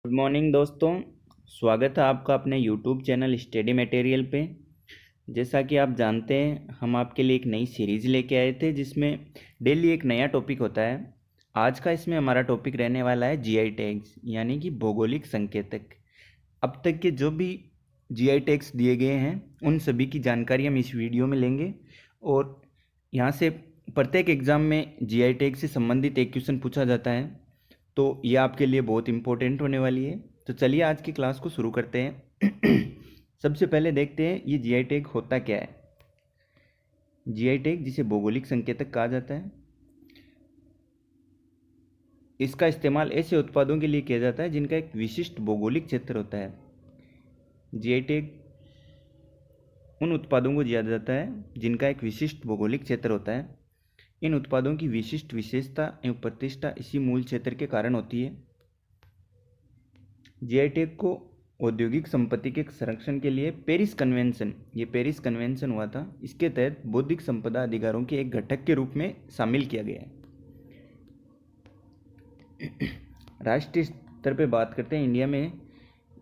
Good morning दोस्तों। स्वागत है आपका अपने यूट्यूब चैनल स्टडी मटेरियल पे। जैसा कि आप जानते हैं, हम आपके लिए एक नई सीरीज़ लेके आए थे जिसमें डेली एक नया टॉपिक होता है। आज का इसमें हमारा टॉपिक रहने वाला है जीआई टैग्स, यानी कि भौगोलिक संकेतक। अब तक के जो भी जीआई टैग्स दिए गए हैं उन सभी की जानकारी हम इस वीडियो में लेंगे, और यहाँ से प्रत्येक एग्ज़ाम में जीआई टैग से संबंधित एक क्वेश्चन पूछा जाता है, तो ये आपके लिए बहुत इम्पोर्टेंट होने वाली है। तो चलिए आज की क्लास को शुरू करते हैं। सबसे पहले देखते हैं ये जीआई टैग होता क्या है। जीआई टैग, जिसे भौगोलिक संकेतक कहा जाता है, इसका इस्तेमाल ऐसे उत्पादों के लिए किया जाता है जिनका एक विशिष्ट भौगोलिक क्षेत्र होता है। जीआई टैग उन उत्पादों को दिया जाता है जिनका एक विशिष्ट भौगोलिक क्षेत्र होता है। इन उत्पादों की विशिष्ट विशेषता एवं प्रतिष्ठा इसी मूल क्षेत्र के कारण होती है। जीआई टैग को औद्योगिक संपत्ति के संरक्षण के लिए पेरिस कन्वेंशन हुआ था। इसके तहत बौद्धिक संपदा अधिकारों के एक घटक के रूप में शामिल किया गया है। राष्ट्रीय स्तर पे बात करते हैं, इंडिया में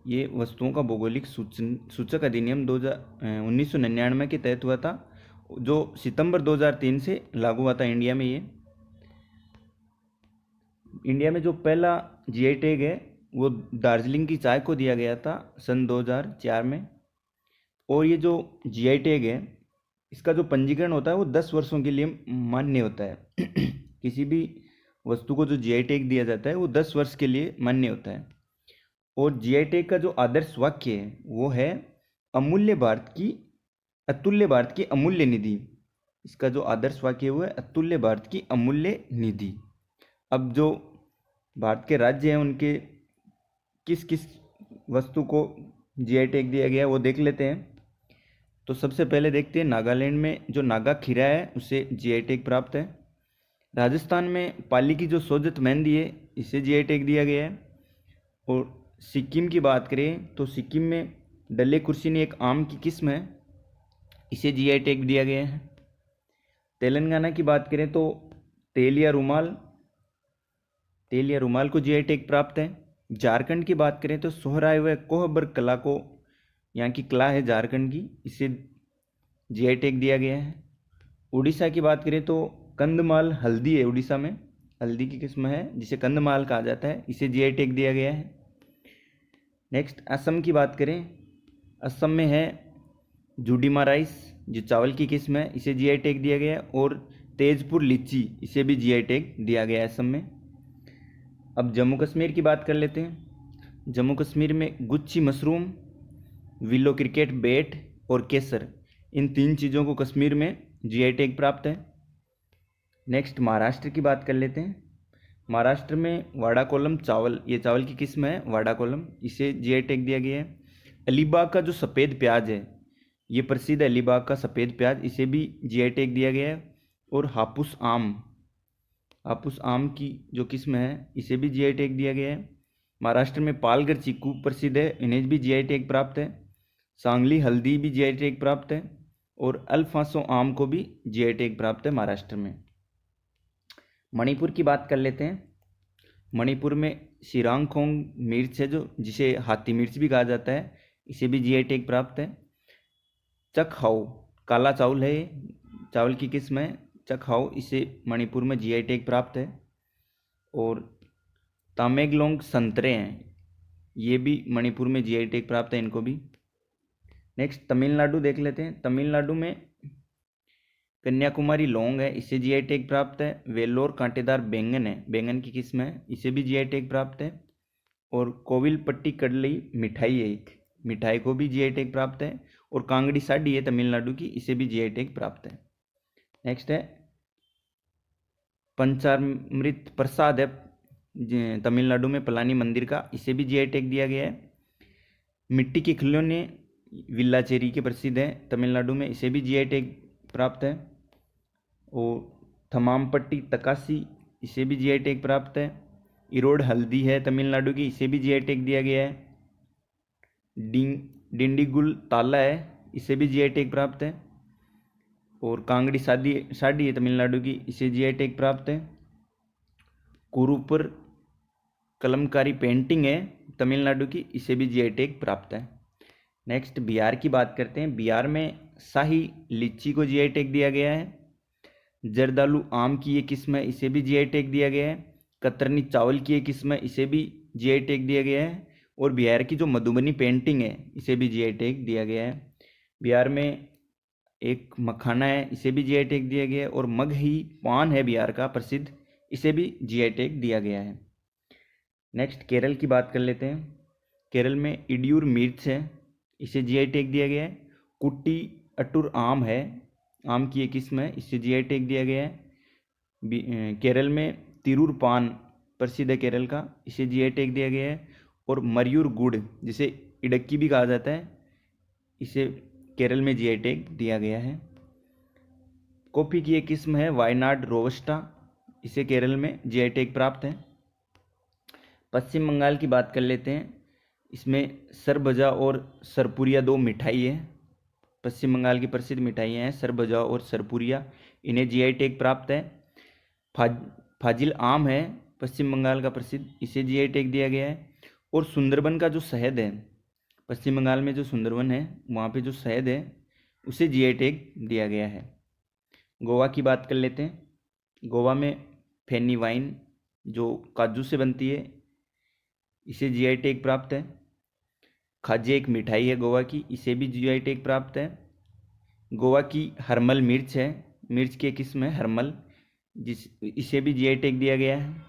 ये वस्तुओं का भौगोलिक सूचक अधिनियम 1999 के तहत हुआ था, जो सितंबर 2003 से लागू हुआ था इंडिया में। ये इंडिया में जो पहला जीआई टैग है वो दार्जिलिंग की चाय को दिया गया था सन 2004 में। और ये जो जीआई टैग है, इसका जो पंजीकरण होता है वो 10 वर्षों के लिए मान्य होता है। किसी भी वस्तु को जो जीआई टैग दिया जाता है वो 10 वर्ष के लिए मान्य होता है। और जीआई टैग का जो आदर्श वाक्य है वो है, अतुल्य भारत की अमूल्य निधि। इसका जो आदर्श वाक्य है वो है, अतुल्य भारत की अमूल्य निधि। अब जो भारत के राज्य हैं उनके किस किस वस्तु को जीआई टैग दिया गया है वो देख लेते हैं। तो सबसे पहले देखते हैं, नागालैंड में जो नागा खीरा है उसे जीआई टैग प्राप्त है। राजस्थान में पाली की जो सोजत मेहंदी है इसे जीआई टैग दिया गया है। और सिक्किम की बात करें तो सिक्किम में डल्ले कुर्सिनी एक आम की किस्म है, इसे जीआई टैग दिया गया है। तेलंगाना की बात करें तो तेल या रुमाल को जीआई टैग प्राप्त है। झारखंड की बात करें तो सोहराय व कोहबर कला को, यहाँ की कला है झारखंड की, इसे जीआई टैग दिया गया है। उड़ीसा की बात करें तो कंधमाल हल्दी है, उड़ीसा में हल्दी की किस्म है जिसे कंधमाल कहा जाता है, इसे जीआई टैग दिया गया है। नेक्स्ट असम की बात करें, असम में है जुडीमा राइस, जो चावल की किस्म है, इसे जीआई टैग दिया गया है। और तेजपुर लीची, इसे भी जीआई टैग दिया गया है असम में। अब जम्मू कश्मीर की बात कर लेते हैं। जम्मू कश्मीर में Gucci mushroom, willow cricket bat और केसर, इन 3 चीज़ों को कश्मीर में जीआई टैग प्राप्त है। नेक्स्ट महाराष्ट्र की बात कर लेते हैं। महाराष्ट्र में वाड़ा कोलम चावल, ये चावल की किस्म है वाड़ा कोलम, इसे जीआई टैग दिया गया है। अलीबाग का जो सफ़ेद प्याज है, ये प्रसिद्ध है अलीबाग का सफ़ेद प्याज, इसे भी जीआई टैग दिया गया है। और हापुस आम की जो किस्म है इसे भी जीआई टैग दिया गया है। महाराष्ट्र में पालघर चीकू प्रसिद्ध है, इन्हें भी जीआई टैग प्राप्त है। सांगली हल्दी भी जीआई टैग प्राप्त है। और अल्फांसो आम को भी जीआई टैग प्राप्त है महाराष्ट्र में। मणिपुर की बात कर लेते हैं। मणिपुर में शिरांगखोंग मिर्च है, जो जिसे हाथी मिर्च भी कहा जाता है, इसे भी जीआई टैग प्राप्त है। चकहाउ काला चावल है, चावल की किस्म है चकहाउ, इसे मणिपुर में जीआई टैग प्राप्त है। और तामेंगलोंग संतरे हैं, ये भी मणिपुर में जीआई टैग प्राप्त है, इनको भी। नेक्स्ट तमिलनाडु देख लेते हैं। तमिलनाडु में कन्याकुमारी लौंग है, इसे जीआई टैग प्राप्त है। वेल्लोर कांटेदार बैंगन है, बैंगन की किस्म है, इसे भी जीआई टैग प्राप्त है। और कोविलपट्टी कडली मिठाई है, एक मिठाई को भी जीआई टैग प्राप्त है। और कांगड़ी साड़ी है तमिलनाडु की, इसे भी जीआई टैग प्राप्त है। नेक्स्ट है पंचामृत प्रसाद है तमिलनाडु में पलानी मंदिर का, इसे भी जीआई टैग दिया गया है। मिट्टी के खिलौने विल्लाचेरी के प्रसिद्ध हैं तमिलनाडु में, इसे भी जीआई टैग प्राप्त है। और थमामपट्टी तकासी, इसे भी जीआई टैग प्राप्त है। इरोड हल्दी है तमिलनाडु की, इसे भी जीआई टैग दिया गया है। डिंडीगुल ताला है, इसे भी जीआई टैग प्राप्त है। और कांगड़ी साड़ी है तमिलनाडु की, इसे जीआई टैग प्राप्त है। कुरूपर कलमकारी पेंटिंग है तमिलनाडु की, इसे भी जीआई टैग प्राप्त है। नेक्स्ट बिहार की बात करते हैं। बिहार में शाही लीची को जीआई टैग दिया गया है। जर्दालू आम की ये किस्म है, इसे भी जीआई टैग दिया गया है। कतरनी चावल की ये किस्म है, इसे भी जीआई टैग दिया गया है। और बिहार की जो मधुबनी पेंटिंग है, इसे भी जीआई टैग दिया गया है। बिहार में एक मखाना है, इसे भी जीआई टैग दिया गया है। और मगही पान है बिहार का प्रसिद्ध, इसे भी जीआई टैग दिया गया है। नेक्स्ट केरल की बात कर लेते हैं। केरल में इडियूर मिर्च है, इसे जीआई टैग दिया गया है। कुट्टी अटूर आम है, आम की एक किस्म है, इसे जीआई टैग दिया गया है। केरल में तिरूर पान प्रसिद्ध है केरल का, इसे जीआई टैग दिया गया है। और मयूर गुड़, जिसे इडक्की भी कहा जाता है, इसे केरल में जीआई टैग दिया गया है। कॉफ़ी की एक किस्म है वायनाड रोबस्टा, इसे केरल में जीआई टैग प्राप्त है। पश्चिम बंगाल की बात कर लेते हैं। इसमें सरबजा और सरपुरिया दो मिठाई है, पश्चिम बंगाल की प्रसिद्ध मिठाइयाँ हैं सरबजा और सरपुरिया, इन्हें जीआई टैग प्राप्त है। फाजिल आम है पश्चिम बंगाल का प्रसिद्ध, इसे जीआई टैग दिया गया है। और सुंदरबन का जो शहद है, पश्चिम बंगाल में जो सुंदरबन है वहाँ पे जो शहद है, उसे जीआई टैग दिया गया है। गोवा की बात कर लेते हैं। गोवा में फैनी वाइन जो काजू से बनती है, इसे जीआई टैग प्राप्त है। खाजे एक मिठाई है गोवा की, इसे भी जीआई टैग प्राप्त है। गोवा की हरमल मिर्च है, मिर्च की एक किस्म है हरमल, इसे भी जीआई टैग दिया गया है।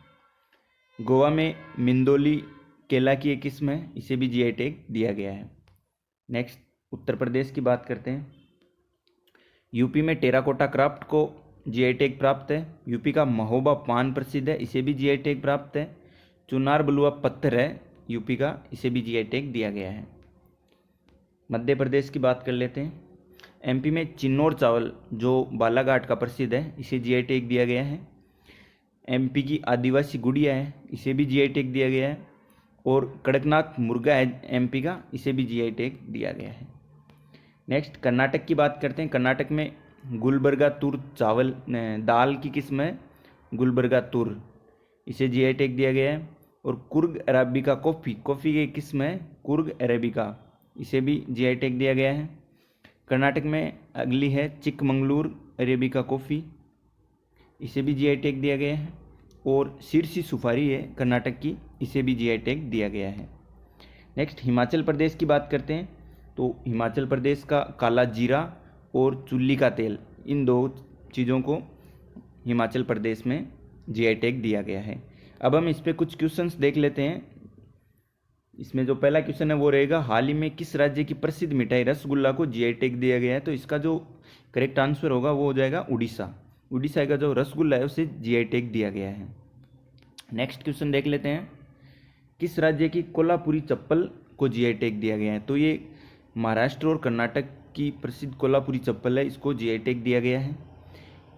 गोवा में मिंदोली केला की एक किस्म है, इसे भी जीआई टैग दिया गया है। नेक्स्ट उत्तर प्रदेश की बात करते हैं। यूपी में टेराकोटा क्राफ्ट को जीआई टैग प्राप्त है। यूपी का महोबा पान प्रसिद्ध है, इसे भी जीआई टैग प्राप्त है। चुनार बलुआ पत्थर है यूपी का, इसे भी जीआई टैग दिया गया है। मध्य प्रदेश की बात कर लेते हैं। एमपी में चिन्नौर चावल जो बालाघाट का प्रसिद्ध है, इसे जीआई टैग दिया गया है। एमपी की आदिवासी गुड़िया है, इसे भी जीआई टैग दिया गया है। और कड़कनाथ मुर्गा है एमपी का, इसे भी जीआई टैग दिया गया है। नेक्स्ट कर्नाटक की बात करते हैं। कर्नाटक में गुलबर्गा तुर चावल दाल की किस्म है गुलबर्गा तुर, इसे जीआई टैग दिया गया है। और कुर्ग अराबिका कॉफ़ी की एक किस्म है कुर्ग अरेबिका, इसे भी जीआई टैग दिया गया है। कर्नाटक में अगली है चिकमंगलूर अरेबिका कॉफ़ी, इसे भी जीआई टैग दिया गया है। और सिरसी सुपारी है कर्नाटक की, इसे भी जीआई टैग दिया गया है। नेक्स्ट हिमाचल प्रदेश की बात करते हैं। तो हिमाचल प्रदेश का काला जीरा और चुल्ली का तेल, इन दो चीज़ों को हिमाचल प्रदेश में जीआई टैग दिया गया है। अब हम इस पर कुछ क्वेश्चंस देख लेते हैं। इसमें जो पहला क्वेश्चन है वो रहेगा, हाल ही में किस राज्य की प्रसिद्ध मिठाई रसगुल्ला को जीआई टैग दिया गया है? तो इसका जो करेक्ट आंसर होगा वो हो जाएगा उड़ीसा। उड़ीसा का जो रसगुल्ला है उसे जीआई टैग दिया गया है। नेक्स्ट क्वेश्चन देख लेते हैं। किस राज्य की कोल्हापुरी चप्पल को जीआई टैग दिया गया है? तो ये महाराष्ट्र और कर्नाटक की प्रसिद्ध कोल्हापुरी चप्पल है, इसको जीआई टैग दिया गया है।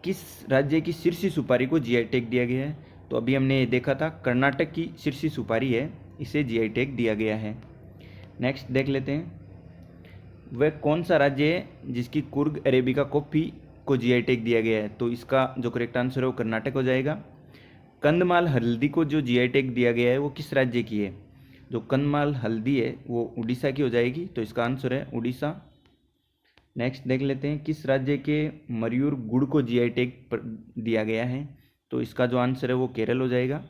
किस राज्य की सिरसी सुपारी को जीआई टैग दिया गया है? तो अभी हमने ये देखा था, कर्नाटक की सिरसी सुपारी है, इसे जीआई टैग दिया गया है। नेक्स्ट देख लेते हैं। वह कौन सा राज्य है जिसकी कुर्ग अरेबिका कॉफ़ी को जीआई टैग दिया गया है? तो इसका जो करेक्ट आंसर है वो कर्नाटक हो जाएगा। कंदमाल हल्दी को जो जीआई टैग दिया गया है वो किस राज्य की है? जो कंदमाल हल्दी है वो उड़ीसा की हो जाएगी, तो इसका आंसर है उड़ीसा। नेक्स्ट देख लेते हैं। किस राज्य के मयूर गुड़ को जीआई टैग दिया गया है? तो इसका जो आंसर है वो केरल हो जाएगा।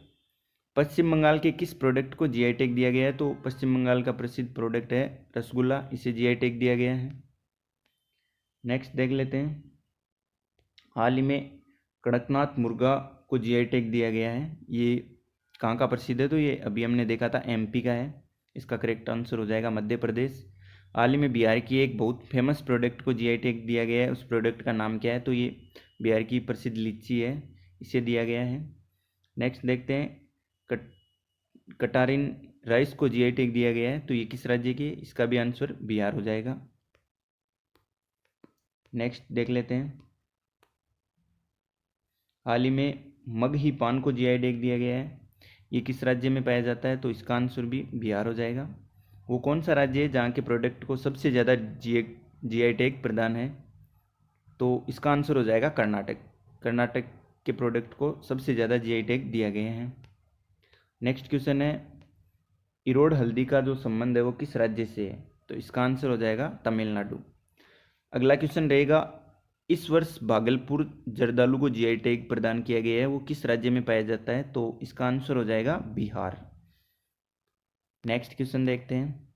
पश्चिम बंगाल के किस प्रोडक्ट को जीआई टैग दिया गया है? तो पश्चिम बंगाल का प्रसिद्ध प्रोडक्ट है रसगुल्ला, इसे जीआई टैग दिया गया है। नेक्स्ट देख लेते हैं। हाल ही में कड़कनाथ मुर्गा को जीआई टैग दिया गया है, ये कहाँ का प्रसिद्ध है? तो ये अभी हमने देखा था एमपी का है, इसका करेक्ट आंसर हो जाएगा मध्य प्रदेश। हाल ही में बिहार की एक बहुत फेमस प्रोडक्ट को जीआई टैग दिया गया है, उस प्रोडक्ट का नाम क्या है? तो ये बिहार की प्रसिद्ध लीची है, इसे दिया गया है। नेक्स्ट देखते हैं। कटारिन राइस को जीआई टैग दिया गया है, तो ये किस राज्य की है? इसका भी आंसर बिहार हो जाएगा। नेक्स्ट देख लेते हैं। हाल ही में मगही पान को जीआई टैग दिया गया है, ये किस राज्य में पाया जाता है? तो इसका आंसर भी बिहार हो जाएगा। वो कौन सा राज्य है जहाँ के प्रोडक्ट को सबसे ज़्यादा जीआई टैग प्रदान है? तो इसका आंसर हो जाएगा कर्नाटक। कर्नाटक के प्रोडक्ट को सबसे ज़्यादा जीआई टैग दिया गया है। नेक्स्ट क्वेश्चन है, इरोड हल्दी का जो संबंध है वो किस राज्य से है? तो इसका आंसर हो जाएगा तमिलनाडु। अगला क्वेश्चन रहेगा, इस वर्ष भागलपुर जर्दालू को जीआई टैग प्रदान किया गया है, वो किस राज्य में पाया जाता है? तो इसका आंसर हो जाएगा बिहार। नेक्स्ट क्वेश्चन देखते हैं।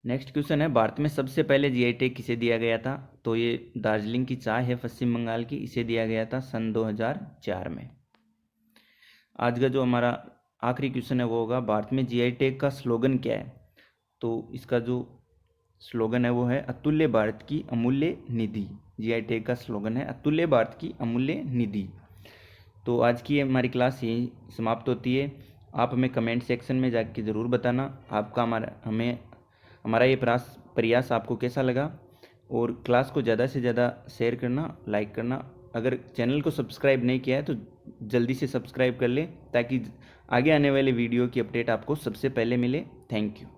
नेक्स्ट क्वेश्चन है, भारत में सबसे पहले जीआई टैग किसे दिया गया था? तो ये दार्जिलिंग की चाय है पश्चिम बंगाल की, इसे दिया गया था सन 2004 में। आज का जो हमारा आखिरी क्वेश्चन है वो होगा, भारत में जीआई टैग का स्लोगन क्या है? तो इसका जो स्लोगन है वो है अतुल्य भारत की अमूल्य निधि। जीआई टैग का स्लोगन है अतुल्य भारत की अमूल्य निधि। तो आज की हमारी क्लास यही समाप्त होती है। आप हमें कमेंट सेक्शन में जाके ज़रूर बताना आपका हमारा ये प्रयास आपको कैसा लगा, और क्लास को ज़्यादा से ज़्यादा शेयर करना, लाइक करना। अगर चैनल को सब्सक्राइब नहीं किया है तो जल्दी से सब्सक्राइब कर लें, ताकि आगे आने वाले वीडियो की अपडेट आपको सबसे पहले मिले। Thank you.